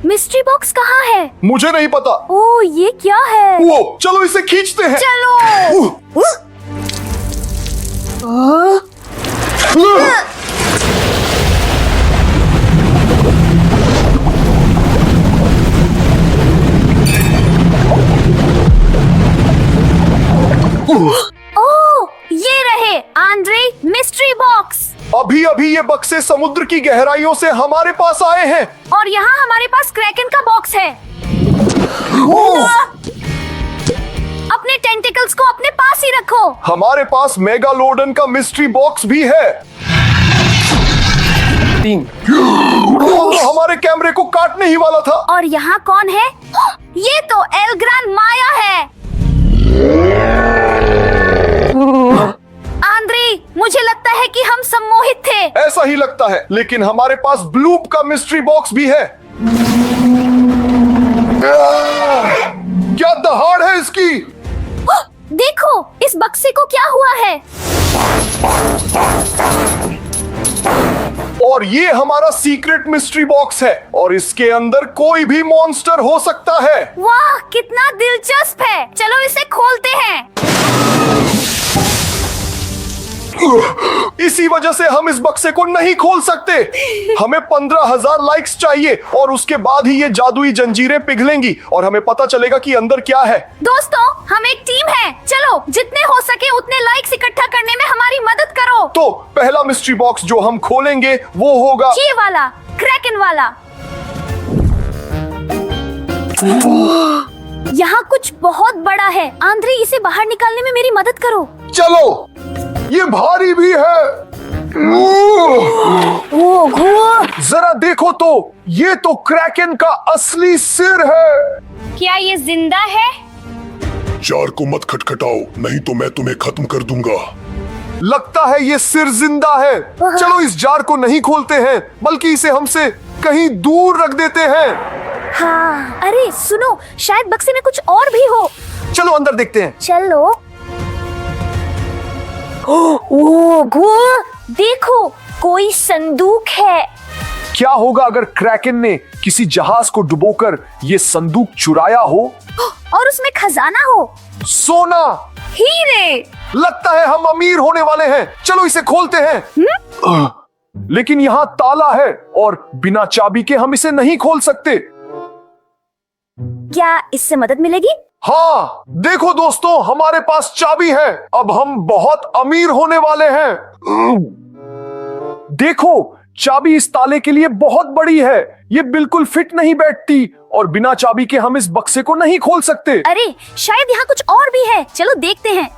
Mystery box कहाँ है? मुझे नहीं पता। ओह, ये क्या है? वो चलो इसे खींचते हैं। चलो। ओह, ये रहे आंद्रे मिस्ट्री बॉक्स। अभी अभी ये बक्से समुद्र की गहराइयों से हमारे पास आए हैं। और यहाँ हमारे पास क्रैकन का बॉक्स है। अपने टेंटिकल्स को अपने पास ही रखो। हमारे पास मेगालोडन का मिस्ट्री बॉक्स भी है। 3 हमारे कैमरे को काटने ही वाला था। और यहाँ कौन है? ये तो एल ग्रान माया है। आंद्रे, मुझे लगता है कि हम सम्मोहित थे। ऐसा ही लगता है, लेकिन हमारे पास ब्लूप का मिस्ट्री बॉक्स भी है। क्या दहाड़ है इसकी। देखो, इस बक्से को क्या हुआ है। और ये हमारा सीक्रेट मिस्ट्री बॉक्स है और इसके अंदर कोई भी मॉन्स्टर हो सकता है। वाह, कितना दिलचस्प है। चलो इसे खोलते हैं। इसी वजह से हम इस बक्से को नहीं खोल सकते। हमें 15,000 लाइक्स चाहिए और उसके बाद ही ये जादुई जंजीरें पिघलेंगी और हमें पता चलेगा कि अंदर क्या है। दोस्तों, हम एक टीम है। चलो, जितने हो सके उतने लाइक्स इकट्ठा करने में हमारी मदद करो। तो पहला मिस्ट्री बॉक्स जो हम खोलेंगे वो होगा ये वाला, क्रैकन वाला। यहाँ कुछ बहुत बड़ा है। आंद्रे, इसे बाहर निकालने में मेरी मदद करो। चलो, ये भारी भी है। जरा देखो तो, ये तो क्रैकन का असली सिर है। क्या ये जिंदा है? जार को मत खटखटाओ, नहीं तो मैं तुम्हें खत्म कर दूंगा। लगता है ये सिर जिंदा है। चलो इस जार को नहीं खोलते हैं, बल्कि इसे हमसे कहीं दूर रख देते हैं। हाँ, अरे सुनो, शायद बक्से में कुछ और भी हो। चलो अंदर देखते हैं। चलो। ओह, देखो, कोई संदूक है। क्या होगा अगर क्रैकन ने किसी जहाज को डुबोकर ये संदूक चुराया हो और उसमें खजाना हो? सोना, हीरे। लगता है हम अमीर होने वाले हैं। चलो इसे खोलते हैं। लेकिन यहाँ ताला है और बिना चाबी के हम इसे नहीं खोल सकते। क्या इससे मदद मिलेगी? हाँ, देखो दोस्तों, हमारे पास चाबी है। अब हम बहुत अमीर होने वाले हैं। देखो, चाबी इस ताले के लिए बहुत बड़ी है। ये बिल्कुल फिट नहीं बैठती और बिना चाबी के हम इस बक्से को नहीं खोल सकते। अरे, शायद यहाँ कुछ और भी है। चलो देखते हैं।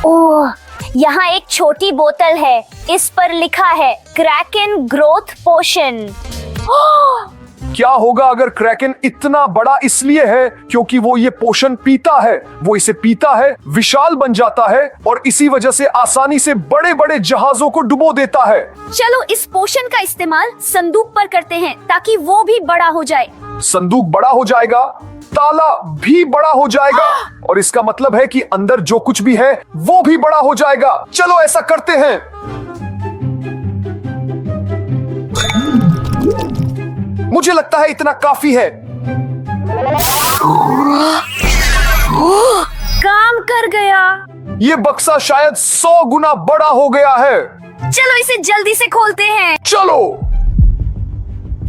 ओह, यहाँ एक छोटी बोतल है। इस पर लिखा है क्रैकन ग्रोथ पोशन। क्या होगा अगर क्रैकन इतना बड़ा इसलिए है क्योंकि वो ये पोषण पीता है। वो इसे पीता है, विशाल बन जाता है और इसी वजह से आसानी से बड़े बड़े जहाजों को डुबो देता है। चलो इस पोषण का इस्तेमाल संदूक पर करते हैं ताकि वो भी बड़ा हो जाए। संदूक बड़ा हो जाएगा, ताला भी बड़ा हो जाएगा और इसका मतलब है कि अंदर जो कुछ भी है वो भी बड़ा हो जाएगा। चलो ऐसा करते हैं। मुझे लगता है इतना काफी है। काम कर गया। ये बक्सा शायद 100 गुना बड़ा हो गया है। चलो इसे जल्दी से खोलते हैं। चलो।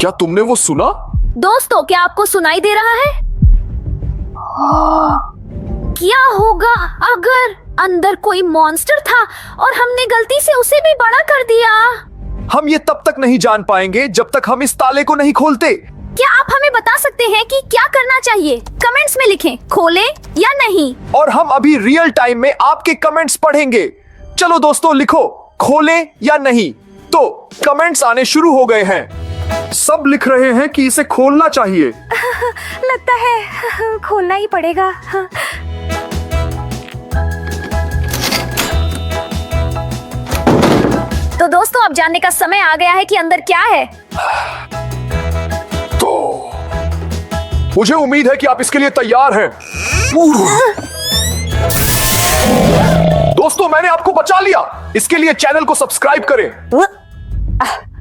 क्या तुमने वो सुना? दोस्तों, क्या आपको सुनाई दे रहा है? क्या होगा अगर अंदर कोई मॉन्स्टर था और हमने गलती से उसे भी बड़ा कर दिया? हम ये तब तक नहीं जान पाएंगे जब तक हम इस ताले को नहीं खोलते। क्या आप हमें बता सकते हैं कि क्या करना चाहिए? कमेंट्स में लिखें, खोलें या नहीं। और हम अभी रियल टाइम में आपके कमेंट्स पढ़ेंगे। चलो दोस्तों, लिखो खोलें या नहीं। तो कमेंट्स आने शुरू हो गए हैं। सब लिख रहे हैं कि इसे खोलना चाहिए। लगता है खोलना ही पड़ेगा। तो दोस्तों, अब जानने का समय आ गया है कि अंदर क्या है। तो मुझे उम्मीद है कि आप इसके लिए तैयार हैं। दोस्तों, मैंने आपको बचा लिया। इसके लिए चैनल को सब्सक्राइब करें।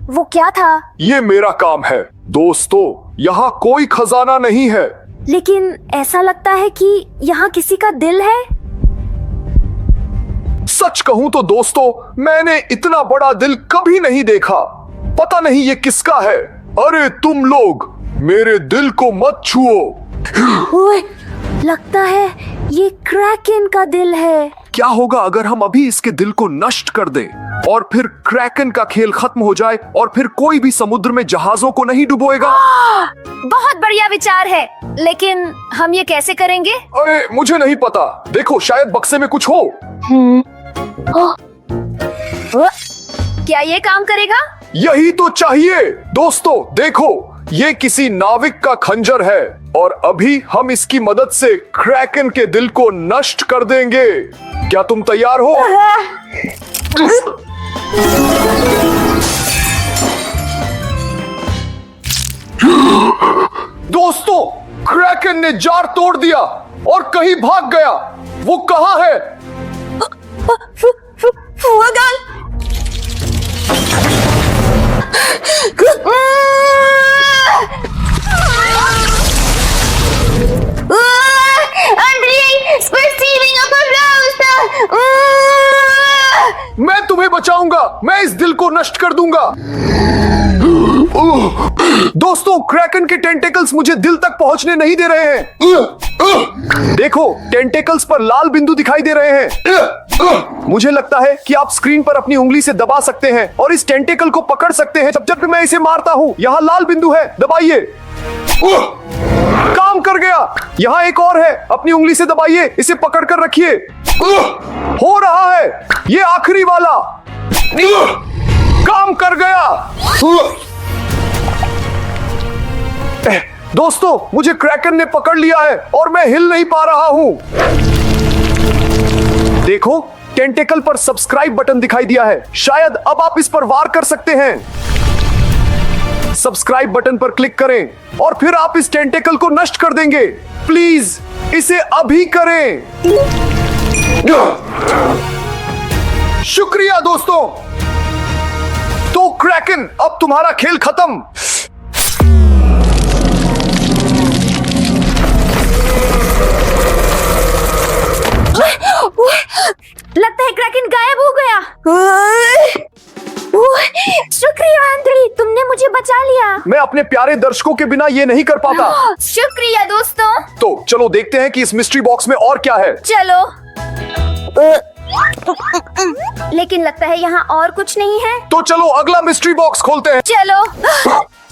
वो क्या था? ये मेरा काम है दोस्तों, यहाँ कोई खजाना नहीं है। लेकिन ऐसा लगता है कि यहाँ किसी का दिल है। सच कहूं तो दोस्तों, मैंने इतना बड़ा दिल कभी नहीं देखा। पता नहीं ये किसका है। अरे तुम लोग, मेरे दिल को मत छुओ। ओए, लगता है ये क्रैकन का दिल है। क्या होगा अगर हम अभी इसके दिल को नष्ट कर दें और फिर क्रैकन का खेल खत्म हो जाए और फिर कोई भी समुद्र में जहाजों को नहीं डुबोएगा? बहुत बढ़िया विचार है, लेकिन हम ये कैसे करेंगे? अरे मुझे नहीं पता। देखो, शायद बक्से में कुछ हो। क्या ये काम करेगा? यही तो चाहिए दोस्तों। देखो, ये किसी नाविक का खंजर है और अभी हम इसकी मदद से क्रैकन के दिल को नष्ट कर देंगे। क्या तुम तैयार हो? दोस्तों, क्रैकन ने जार तोड़ दिया और कहीं भाग गया। वो कहाँ है? मैं तुम्हें बचाऊंगा। मैं इस दिल को नष्ट कर दूंगा। दोस्तों, क्रैकन के टेंटेकल्स मुझे दिल तक पहुंचने नहीं दे रहे हैं। देखो, टेंटेकल्स पर लाल बिंदु दिखाई दे रहे हैं। मुझे लगता है कि आप स्क्रीन पर अपनी उंगली से दबा सकते हैं और इस टेंटेकल को पकड़ सकते हैं। जब भी मैं इसे मारता हूँ, यहाँ लाल बिंदु है, दबाइए। काम कर गया। यहाँ एक और है, अपनी उंगली से दबाइए, इसे पकड़ कर रखिए। हो रहा है, ये आखिरी वाला काम कर गया। दोस्तों, मुझे क्रैकन ने पकड़ लिया है और मैं हिल नहीं पा रहा हूं। देखो, टेंटेकल पर सब्सक्राइब बटन दिखाई दिया है। शायद अब आप इस पर वार कर सकते हैं। सब्सक्राइब बटन पर क्लिक करें और फिर आप इस टेंटेकल को नष्ट कर देंगे। प्लीज इसे अभी करें। शुक्रिया दोस्तों। तो क्रैकन, अब तुम्हारा खेल खत्म। लगता है क्रैकन गायब हो गया। शुक्रिया आंद्री, तुमने मुझे बचा लिया। मैं अपने प्यारे दर्शकों के बिना ये नहीं कर पाता। शुक्रिया दोस्तों। तो चलो देखते हैं कि इस मिस्ट्री बॉक्स में और क्या है। चलो। लेकिन लगता है यहाँ और कुछ नहीं है। तो चलो अगला मिस्ट्री बॉक्स खोलते हैं। चलो।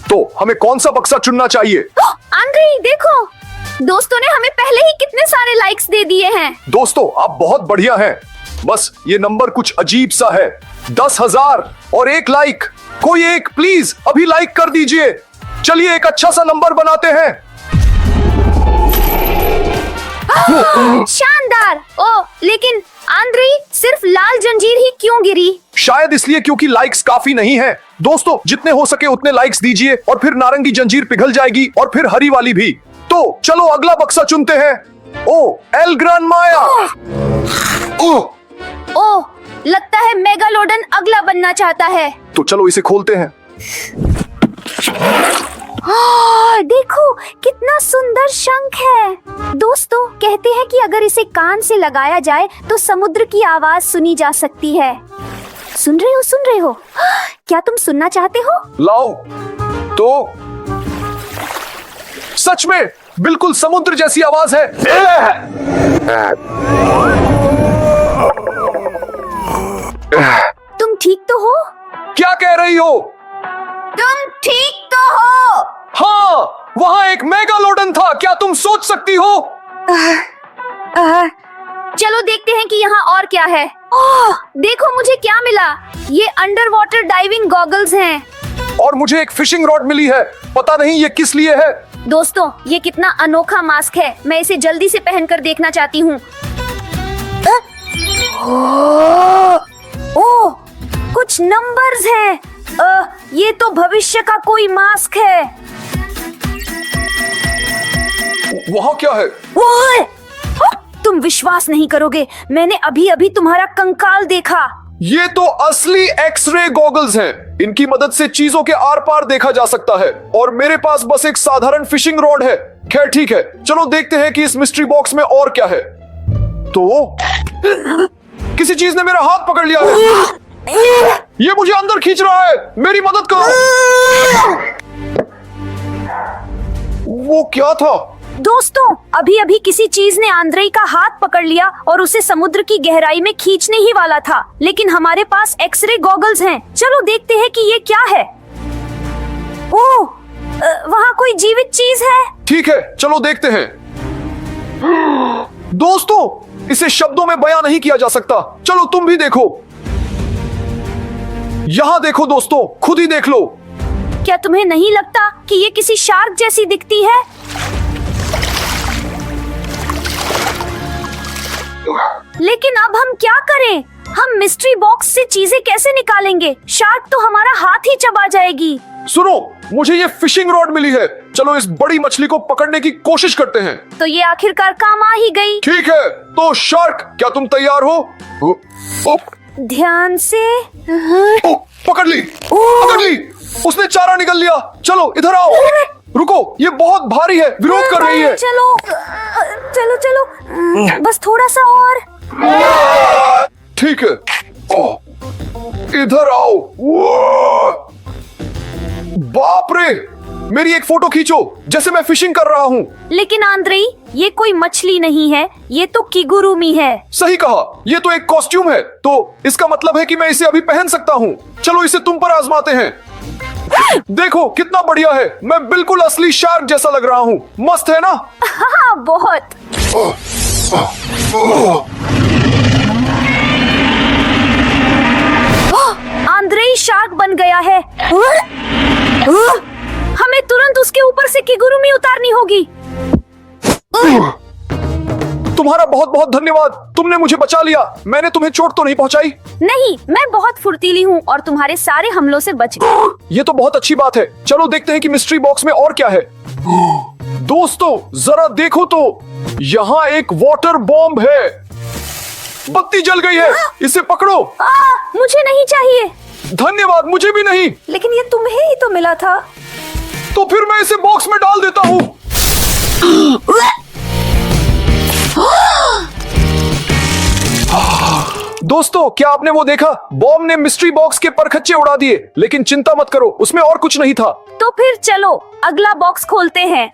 तो हमें कौन सा बक्सा चुनना चाहिए? आंद्री देखो, दोस्तों ने हमें पहले ही कितने सारे लाइक्स दे दिए हैं। दोस्तों, आप बहुत बढ़िया हैं। बस ये नंबर कुछ अजीब सा है। 10,000 और 1 लाइक। कोई एक प्लीज अभी लाइक कर दीजिए। चलिए एक अच्छा सा नंबर बनाते हैं। शानदार। ओ, लेकिन आंद्री, सिर्फ लाल जंजीर ही क्यों गिरी? शायद इसलिए क्योंकि लाइक्स काफी नहीं है। दोस्तों, जितने हो सके उतने लाइक्स दीजिए और फिर नारंगी जंजीर पिघल जाएगी और फिर हरी वाली भी। तो चलो अगला बक्सा चुनते हैं। ओ, एल ग्रान माया। ओ, लगता है मेगालोडन अगला बनना चाहता है। तो चलो इसे खोलते हैं। देखो कितना सुंदर शंख है। दोस्तों, कहते हैं कि अगर इसे कान से लगाया जाए तो समुद्र की आवाज सुनी जा सकती है। सुन रहे हो, सुन रहे हो? क्या तुम सुनना चाहते हो? लाओ। तो सच में बिल्कुल समुद्र जैसी आवाज है। तुम ठीक तो हो? क्या कह रही हो? तुम ठीक तो हो? हाँ, वहाँ एक मेगालोडन था। क्या तुम सोच सकती हो? चलो देखते हैं कि यहाँ और क्या है। ओह, देखो मुझे क्या मिला। ये अंडर वाटर डाइविंग गॉगल्स हैं। और मुझे एक फिशिंग रॉड मिली है। पता नहीं ये किस लिए है। दोस्तों, ये कितना अनोखा मास्क है। मैं इसे जल्दी से पहनकर देखना चाहती हूँ। ओह, कुछ नंबर्स हैं। ये तो भविष्य का कोई मास्क है। वहाँ क्या है? तुम विश्वास नहीं करोगे, मैंने अभी अभी तुम्हारा कंकाल देखा। ये तो असली एक्सरे गॉगल्स हैं। इनकी मदद से चीजों के आर पार देखा जा सकता है और मेरे पास बस एक साधारण फिशिंग रॉड है। खैर ठीक है, चलो देखते हैं कि इस मिस्ट्री बॉक्स में और क्या है। तो किसी चीज ने मेरा हाथ पकड़ लिया है। ये मुझे अंदर खींच रहा है, मेरी मदद करो। वो क्या था? दोस्तों, अभी अभी किसी चीज ने आंद्रेई का हाथ पकड़ लिया और उसे समुद्र की गहराई में खींचने ही वाला था, लेकिन हमारे पास एक्सरे गॉगल्स हैं। चलो देखते हैं कि ये क्या है। ओह, वहाँ कोई जीवित चीज है। ठीक है, चलो देखते हैं। दोस्तों, इसे शब्दों में बयां नहीं किया जा सकता। चलो तुम भी देखो। यहां देखो दोस्तों, खुद ही देख लो। क्या तुम्हें नहीं लगता कि ये किसी शार्क जैसी दिखती है? लेकिन अब हम क्या करें? हम मिस्ट्री बॉक्स से चीजें कैसे निकालेंगे? शार्क तो हमारा हाथ ही चबा जाएगी। सुनो, मुझे ये फिशिंग रॉड मिली है। चलो इस बड़ी मछली को पकड़ने की कोशिश करते हैं। तो ये आखिरकार काम आ ही गई। ठीक है, तो शार्क, क्या तुम तैयार हो? ध्यान से। पकड़ ली, पकड़ ली। उसने चारा निकल लिया। चलो इधर आओ। रुको, ये बहुत भारी है, विरोध कर रही है। चलो चलो चलो, बस थोड़ा सा और। ठीक है, इधर आओ। बाप रे, मेरी एक फोटो खींचो जैसे मैं फिशिंग कर रहा हूँ। लेकिन आंद्रेई, ये कोई मछली नहीं है, ये तो किगुरुमी है। सही कहा, ये तो एक कॉस्ट्यूम है। तो इसका मतलब है कि मैं इसे अभी पहन सकता हूँ। चलो इसे तुम पर आजमाते हैं। देखो कितना बढ़िया है, मैं बिल्कुल असली शार्क जैसा लग रहा हूँ। मस्त है ना? हाँ, बहुत। आंद्रेई शार्क बन गया है। हमें तुरंत उसके ऊपर से किगुरुमी उतारनी होगी। तुम्हारा बहुत बहुत धन्यवाद, तुमने मुझे बचा लिया। मैंने तुम्हें चोट तो नहीं पहुंचाई? नहीं, मैं बहुत फुर्तीली हूँ और तुम्हारे सारे हमलों से बच गई। ये तो बहुत अच्छी बात है। चलो देखते हैं कि मिस्ट्री बॉक्स में और क्या है। दोस्तों जरा देखो तो, यहाँ एक वाटर बॉम्ब है। बत्ती जल गई है, इसे पकड़ो। मुझे नहीं चाहिए। धन्यवाद, मुझे भी नहीं। लेकिन ये तुम्हें ही तो मिला था। तो फिर मैं इसे बॉक्स में डाल देता हूँ। दोस्तों, क्या आपने वो देखा? बॉम्ब ने मिस्ट्री बॉक्स के परखच्चे उड़ा दिए। लेकिन चिंता मत करो, उसमें और कुछ नहीं था। तो फिर चलो अगला बॉक्स खोलते हैं।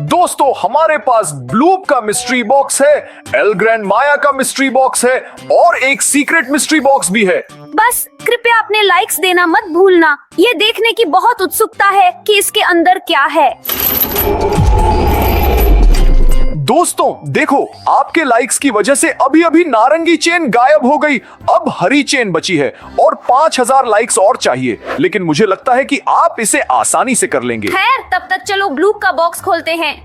दोस्तों, हमारे पास ब्लूप का मिस्ट्री बॉक्स है, एल ग्रैंड माया का मिस्ट्री बॉक्स है और एक सीक्रेट मिस्ट्री बॉक्स भी है। बस कृपया अपने लाइक्स देना मत भूलना। ये देखने की बहुत उत्सुकता है कि इसके अंदर क्या है। दोस्तों देखो, आपके लाइक्स की वजह से अभी अभी नारंगी चेन गायब हो गई। अब हरी चेन बची है और 5000 लाइक्स और चाहिए। लेकिन मुझे लगता है कि आप इसे आसानी से कर लेंगे। खैर, तब तक चलो ब्लूप का बॉक्स खोलते हैं।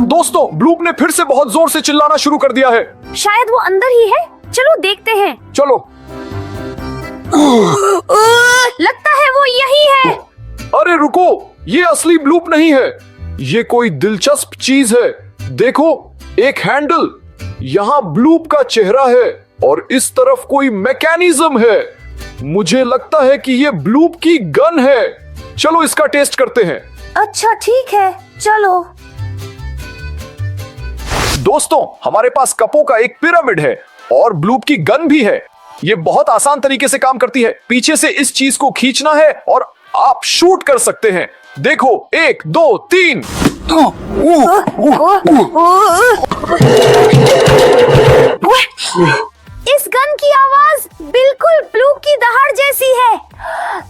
दोस्तों, ब्लूप ने फिर से बहुत जोर से चिल्लाना शुरू कर दिया है। शायद वो अंदर ही है। चलो देखते हैं। चलो। लगता है वो यही है। अरे रुको, ये असली ब्लूप नहीं है, ये कोई दिलचस्प चीज है। देखो, एक हैंडल, यहाँ ब्लूप का चेहरा है और इस तरफ कोई मैकेनिज्म है। मुझे लगता है कि ये ब्लूप की गन है। चलो इसका टेस्ट करते हैं। अच्छा ठीक है, चलो। दोस्तों, हमारे पास कपों का एक पिरामिड है और ब्लूप की गन भी है। ये बहुत आसान तरीके से काम करती है। पीछे से इस चीज को खींचना है और आप शूट कर सकते हैं। देखो, 1 2 3। इस गन की आवाज बिल्कुल ब्लूप की दहाड़ जैसी है।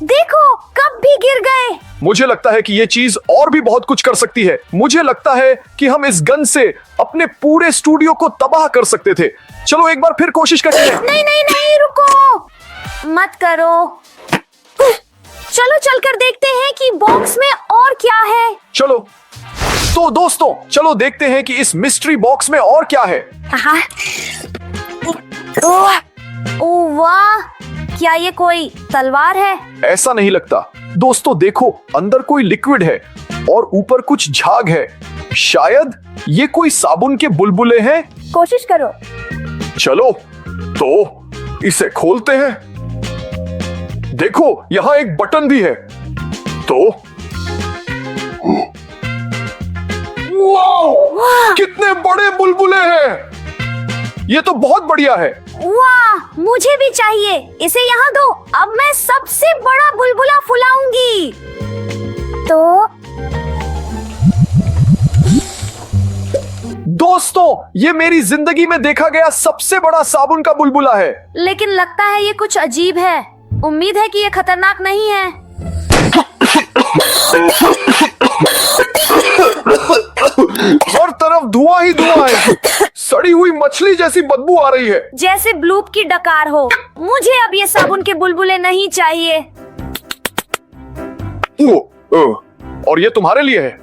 देखो, कब भी गिर गए। मुझे लगता है कि ये चीज और भी बहुत कुछ कर सकती है। मुझे लगता है कि हम इस गन से अपने पूरे स्टूडियो को तबाह कर सकते थे। चलो एक बार फिर कोशिश करते हैं। नहीं नहीं नहीं, रुको मत करो। चलो चलकर देखते हैं कि बॉक्स में और क्या है। चलो। तो दोस्तों, चलो देखते हैं कि इस मिस्ट्री बॉक्स में और क्या है। ओह वाह, क्या ये कोई तलवार है? ऐसा नहीं लगता। दोस्तों देखो, अंदर कोई लिक्विड है और ऊपर कुछ झाग है। शायद ये कोई साबुन के बुलबुले हैं। कोशिश करो। चलो। तो इसे खोलते हैं। देखो यहाँ एक बटन भी है। तो वाह! कितने बड़े बुलबुले हैं। ये तो बहुत बढ़िया है। वाह, मुझे भी चाहिए। इसे यहाँ दो। अब मैं सबसे बड़ा बुलबुला फुलाऊंगी। तो दोस्तों, ये मेरी जिंदगी में देखा गया सबसे बड़ा साबुन का बुलबुला है। लेकिन लगता है ये कुछ अजीब है। उम्मीद है कि ये खतरनाक नहीं है। हर तरफ धुआं ही धुआं है। सड़ी हुई मछली जैसी बदबू आ रही है। जैसे ब्लूप की डकार हो। मुझे अब ये साबुन के बुलबुले नहीं चाहिए। और ये तुम्हारे लिए है।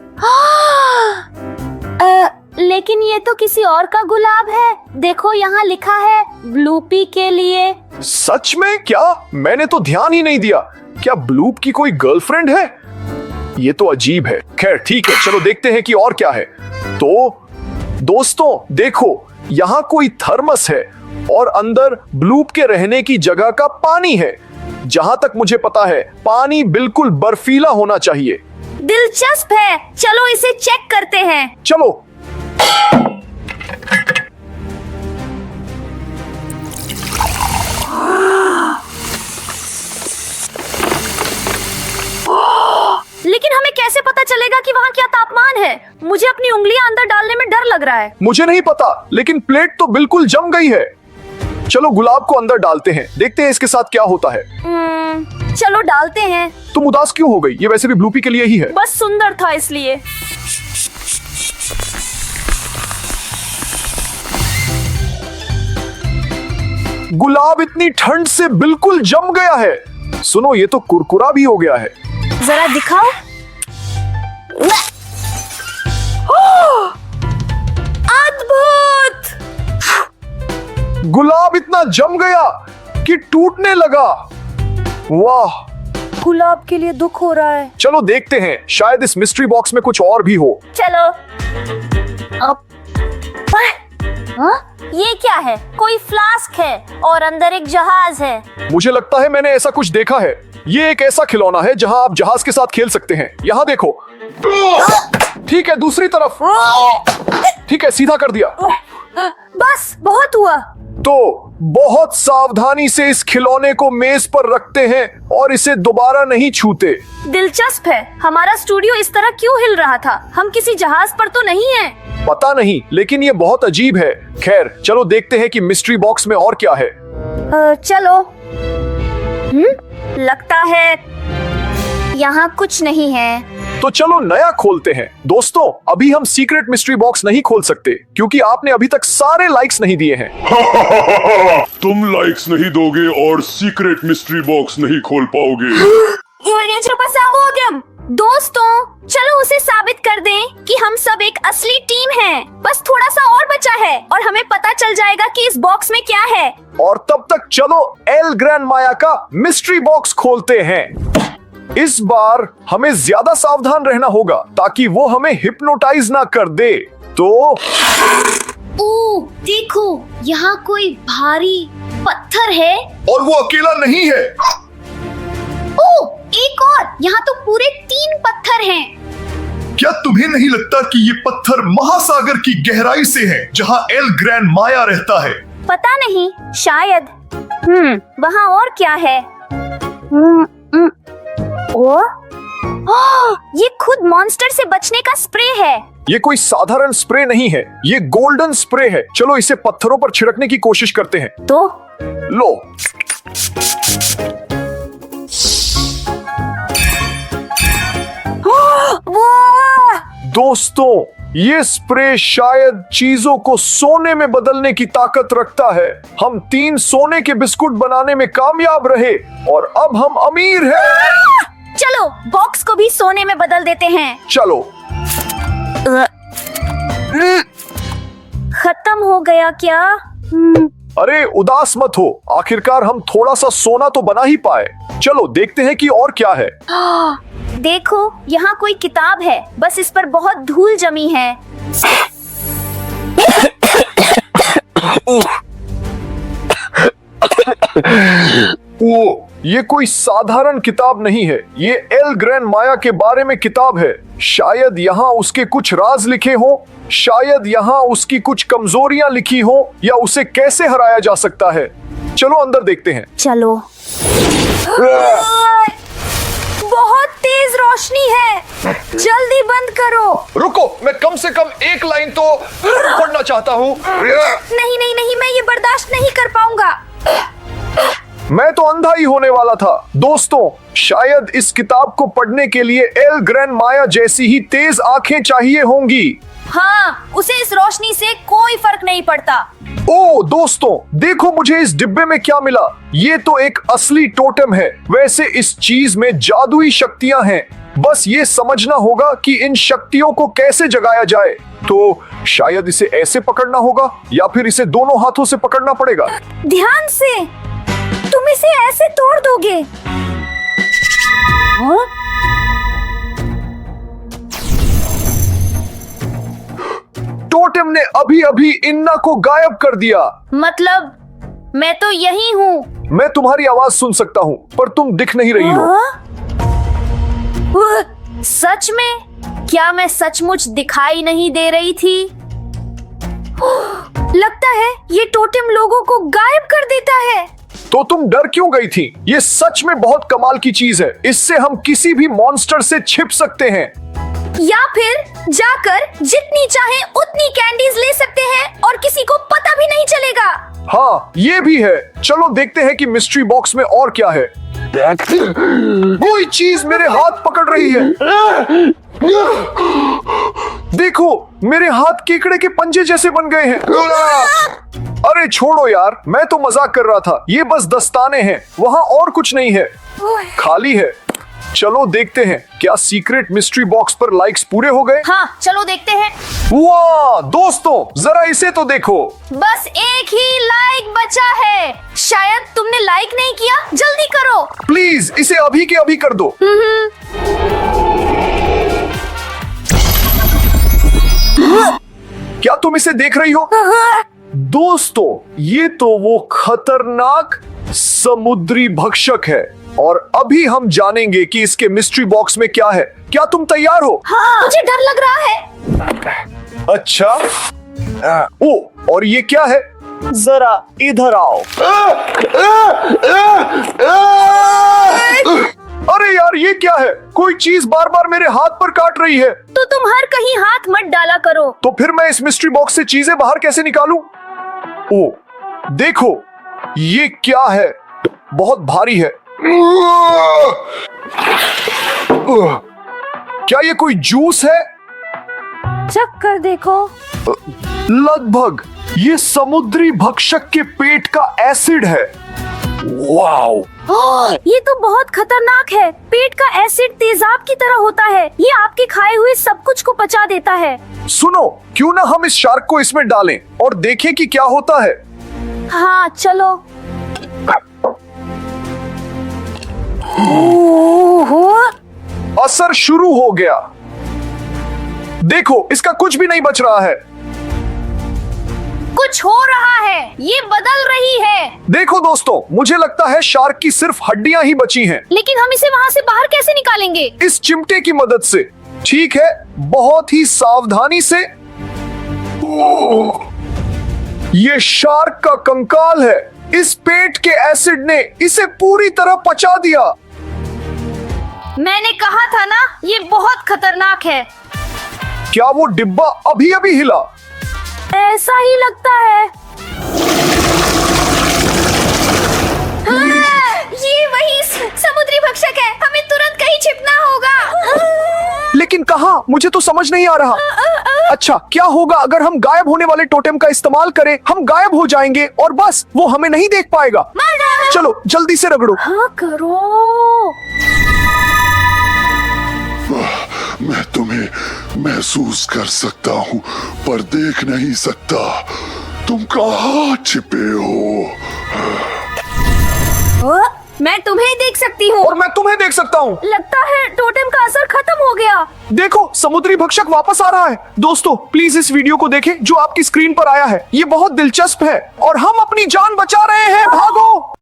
लेकिन ये तो किसी और का गुलाब है। देखो यहाँ लिखा है ब्लूपी के लिए। सच में? क्या? मैंने तो ध्यान ही नहीं दिया। क्या ब्लूप की कोई गर्लफ्रेंड है? ये तो अजीब है। खैर ठीक है, चलो देखते हैं कि और क्या है। तो दोस्तों देखो, यहाँ कोई थर्मस है और अंदर ब्लूप के रहने की जगह का पानी है। जहां तक मुझे पता है पानी बिल्कुल बर्फीला होना चाहिए। दिलचस्प है। चलो इसे चेक करते हैं। चलो। लेकिन हमें कैसे पता चलेगा कि वहाँ क्या तापमान है? मुझे अपनी उंगलियां अंदर डालने में डर लग रहा है। मुझे नहीं पता, लेकिन प्लेट तो बिल्कुल जम गई है। चलो गुलाब को अंदर डालते हैं, देखते हैं इसके साथ क्या होता है। चलो डालते हैं। तुम उदास क्यों हो गई? ये वैसे भी ब्लूपी के लिए ही है। बस सुंदर था इसलिए। गुलाब इतनी ठंड से बिल्कुल जम गया है। सुनो, ये तो कुरकुरा भी हो गया है। जरा दिखाओ। अद्भुत! गुलाब इतना जम गया कि टूटने लगा। वाह! गुलाब के लिए दुख हो रहा है। चलो देखते हैं, शायद इस मिस्ट्री बॉक्स में कुछ और भी हो। चलो। अब ये क्या है? कोई फ्लास्क है और अंदर एक जहाज है। मुझे लगता है मैंने ऐसा कुछ देखा है। ये एक ऐसा खिलौना है जहां आप जहाज के साथ खेल सकते हैं। यहाँ देखो। ठीक है, दूसरी तरफ। ठीक है, सीधा कर दिया। बस बहुत हुआ। तो बहुत सावधानी से इस खिलौने को मेज पर रखते हैं और इसे दोबारा नहीं छूते। दिलचस्प है। हमारा स्टूडियो इस तरह क्यों हिल रहा था? हम किसी जहाज पर तो नहीं हैं। पता नहीं, लेकिन ये बहुत अजीब है। खैर चलो देखते हैं कि मिस्ट्री बॉक्स में और क्या है। चलो। लगता है यहाँ कुछ नहीं है। तो चलो नया खोलते हैं। दोस्तों, अभी हम सीक्रेट मिस्ट्री बॉक्स नहीं खोल सकते क्योंकि आपने अभी तक सारे लाइक्स नहीं दिए हैं। तुम लाइक्स नहीं दोगे और सीक्रेट मिस्ट्री बॉक्स नहीं खोल पाओगे। दोस्तों, चलो उसे साबित कर दें कि हम सब एक असली टीम हैं। बस थोड़ा सा और बचा है और हमें पता चल जाएगा कि इस बॉक्स में क्या है। और तब तक चलो एल ग्रैंड माया का मिस्ट्री बॉक्स खोलते हैं। इस बार हमें ज्यादा सावधान रहना होगा ताकि वो हमें हिप्नोटाइज ना कर दे। तो देखो, यहाँ कोई भारी पत्थर है। और वो अकेला नहीं है। एक और। यहाँ तो पूरे 3 पत्थर हैं। क्या तुम्हें नहीं लगता कि ये पत्थर महासागर की गहराई से हैं, जहां एल ग्रैंड माया रहता है? पता नहीं, शायद। वहाँ और क्या है? ये खुद मॉन्स्टर से बचने का स्प्रे है। ये कोई साधारण स्प्रे नहीं है, ये गोल्डन स्प्रे है। चलो इसे पत्थरों पर छिड़कने की कोशिश करते हैं। तो लो। दोस्तों, ये स्प्रे शायद चीजों को सोने में बदलने की ताकत रखता है। हम 3 सोने के बिस्कुट बनाने में कामयाब रहे और अब हम अमीर हैं। चलो बॉक्स को भी सोने में बदल देते हैं। चलो। खत्म हो गया क्या? अरे उदास मत हो, आखिरकार हम थोड़ा सा सोना तो बना ही पाए। चलो देखते हैं कि और क्या है। देखो, यहाँ कोई किताब है, बस इस पर बहुत धूल जमी है। ओ, ये कोई साधारण किताब नहीं है, ये एल ग्रैन माया के बारे में किताब है। शायद यहाँ उसके कुछ राज लिखे हों, शायद यहाँ उसकी कुछ कमजोरियां लिखी हों, या उसे कैसे हराया जा सकता है। चलो अंदर देखते हैं। चलो। बहुत तेज रोशनी है, जल्दी बंद करो। रुको, मैं कम से कम एक लाइन तो पढ़ना चाहता हूँ। नहीं नहीं नहीं, मैं ये बर्दाश्त नहीं कर पाऊंगा। मैं तो अंधा ही होने वाला था। दोस्तों, शायद इस किताब को पढ़ने के लिए एल ग्रैन माया जैसी ही तेज आंखें चाहिए होंगी। हाँ, उसे इस रोशनी से कोई फर्क नहीं पड़ता। ओ दोस्तों, देखो मुझे इस डिब्बे में क्या मिला। ये तो एक असली टोटेम है। वैसे इस चीज में जादुई शक्तियां हैं, बस ये समझना होगा कि इन शक्तियों को कैसे जगाया जाए। तो शायद इसे ऐसे पकड़ना होगा या फिर इसे दोनों हाथों से पकड़ना पड़ेगा। ध्यान से, तुम इसे ऐसे तोड़ दोगे। हाँ? टोटेम ने अभी अभी इन्ना को गायब कर दिया। मतलब मैं तो यही हूँ। मैं तुम्हारी आवाज सुन सकता हूँ, पर तुम दिख नहीं रही हो। सच में? क्या मैं सचमुच दिखाई नहीं दे रही थी? लगता है ये टोटेम लोगों को गायब कर देता है। तो तुम डर क्यों गई थी? ये सच में बहुत कमाल की चीज है। इससे हम किसी भी मॉन्स्टर से छिप सकते हैं, या फिर जाकर जितनी चाहे उतनी कैंडीज ले सकते हैं और किसी को पता भी नहीं चलेगा। हाँ, ये भी है। चलो देखते हैं कि मिस्ट्री बॉक्स में और क्या है। कोई चीज मेरे हाथ पकड़ रही है। देखो, मेरे हाथ केकड़े के पंजे जैसे बन गए हैं। अरे छोड़ो यार, मैं तो मजाक कर रहा था। ये बस दस्ताने हैं, वहाँ और कुछ नहीं है, खाली है। चलो देखते हैं, क्या सीक्रेट मिस्ट्री बॉक्स पर लाइक्स पूरे हो गए? हाँ, चलो देखते हैं। वाह दोस्तों, जरा इसे तो देखो। बस एक ही लाइक बचा है। शायद तुमने लाइक नहीं किया, जल्दी करो। प्लीज इसे अभी के अभी कर दो। क्या तुम इसे देख रही हो? दोस्तों, ये तो वो खतरनाक समुद्री भक्षक है, और अभी हम जानेंगे कि इसके मिस्ट्री बॉक्स में क्या है। क्या तुम तैयार हो? हाँ, मुझे डर लग रहा है। अच्छा, ओ, और ये क्या है? जरा इधर आओ। अरे यार, ये क्या है? कोई चीज बार बार मेरे हाथ पर काट रही है। तो तुम हर कहीं हाथ मत डाला करो। तो फिर मैं इस मिस्ट्री बॉक्स से चीजें बाहर कैसे निकालूं? ओ, देखो, ये क्या है? बहुत भारी है। क्या ये कोई जूस है? चख कर देखो। लगभग। ये समुद्री भक्षक के पेट का एसिड है। वाओ! ये तो बहुत खतरनाक है। पेट का एसिड तेजाब की तरह होता है। ये आपके खाए हुए सब कुछ को पचा देता है। सुनो, क्यों ना हम इस शार्क को इसमें डालें और देखें कि क्या होता है। हाँ, चलो। असर शुरू हो गया। देखो, इसका कुछ भी नहीं बच रहा है। कुछ हो रहा है, ये बदल रही है। देखो दोस्तों, मुझे लगता है शार्क की सिर्फ हड्डियां ही बची हैं। लेकिन हम इसे वहाँ से बाहर कैसे निकालेंगे? इस चिमटे की मदद से। ठीक है, बहुत ही सावधानी से। ये शार्क का कंकाल है। इस पेट के एसिड ने इसे पूरी तरह पचा दिया। मैंने कहा था ना, ये बहुत खतरनाक है। क्या वो डिब्बा अभी अभी हिला? ऐसा ही लगता है। ये वही समुद्री भक्षक है। हमें तुरंत कहीं छिपना होगा। लेकिन कहाँ? मुझे तो समझ नहीं आ रहा। अच्छा, क्या होगा अगर हम गायब होने वाले टोटेम का इस्तेमाल करें? हम गायब हो जाएंगे और बस वो हमें नहीं देख पाएगा। चलो जल्दी से रगड़ो। हाँ, करो। मैं तुम्हें महसूस कर सकता हूँ, पर देख नहीं सकता। तुम कहाँ छिपे हो? मैं तुम्हें देख सकती हूँ। और मैं तुम्हें देख सकता हूँ। लगता है टोटेम का असर खत्म हो गया। देखो, समुद्री भक्षक वापस आ रहा है। दोस्तों, प्लीज इस वीडियो को देखें जो आपकी स्क्रीन पर आया है। ये बहुत दिलचस्प है और हम अपनी जान बचा रहे हैं। भागो!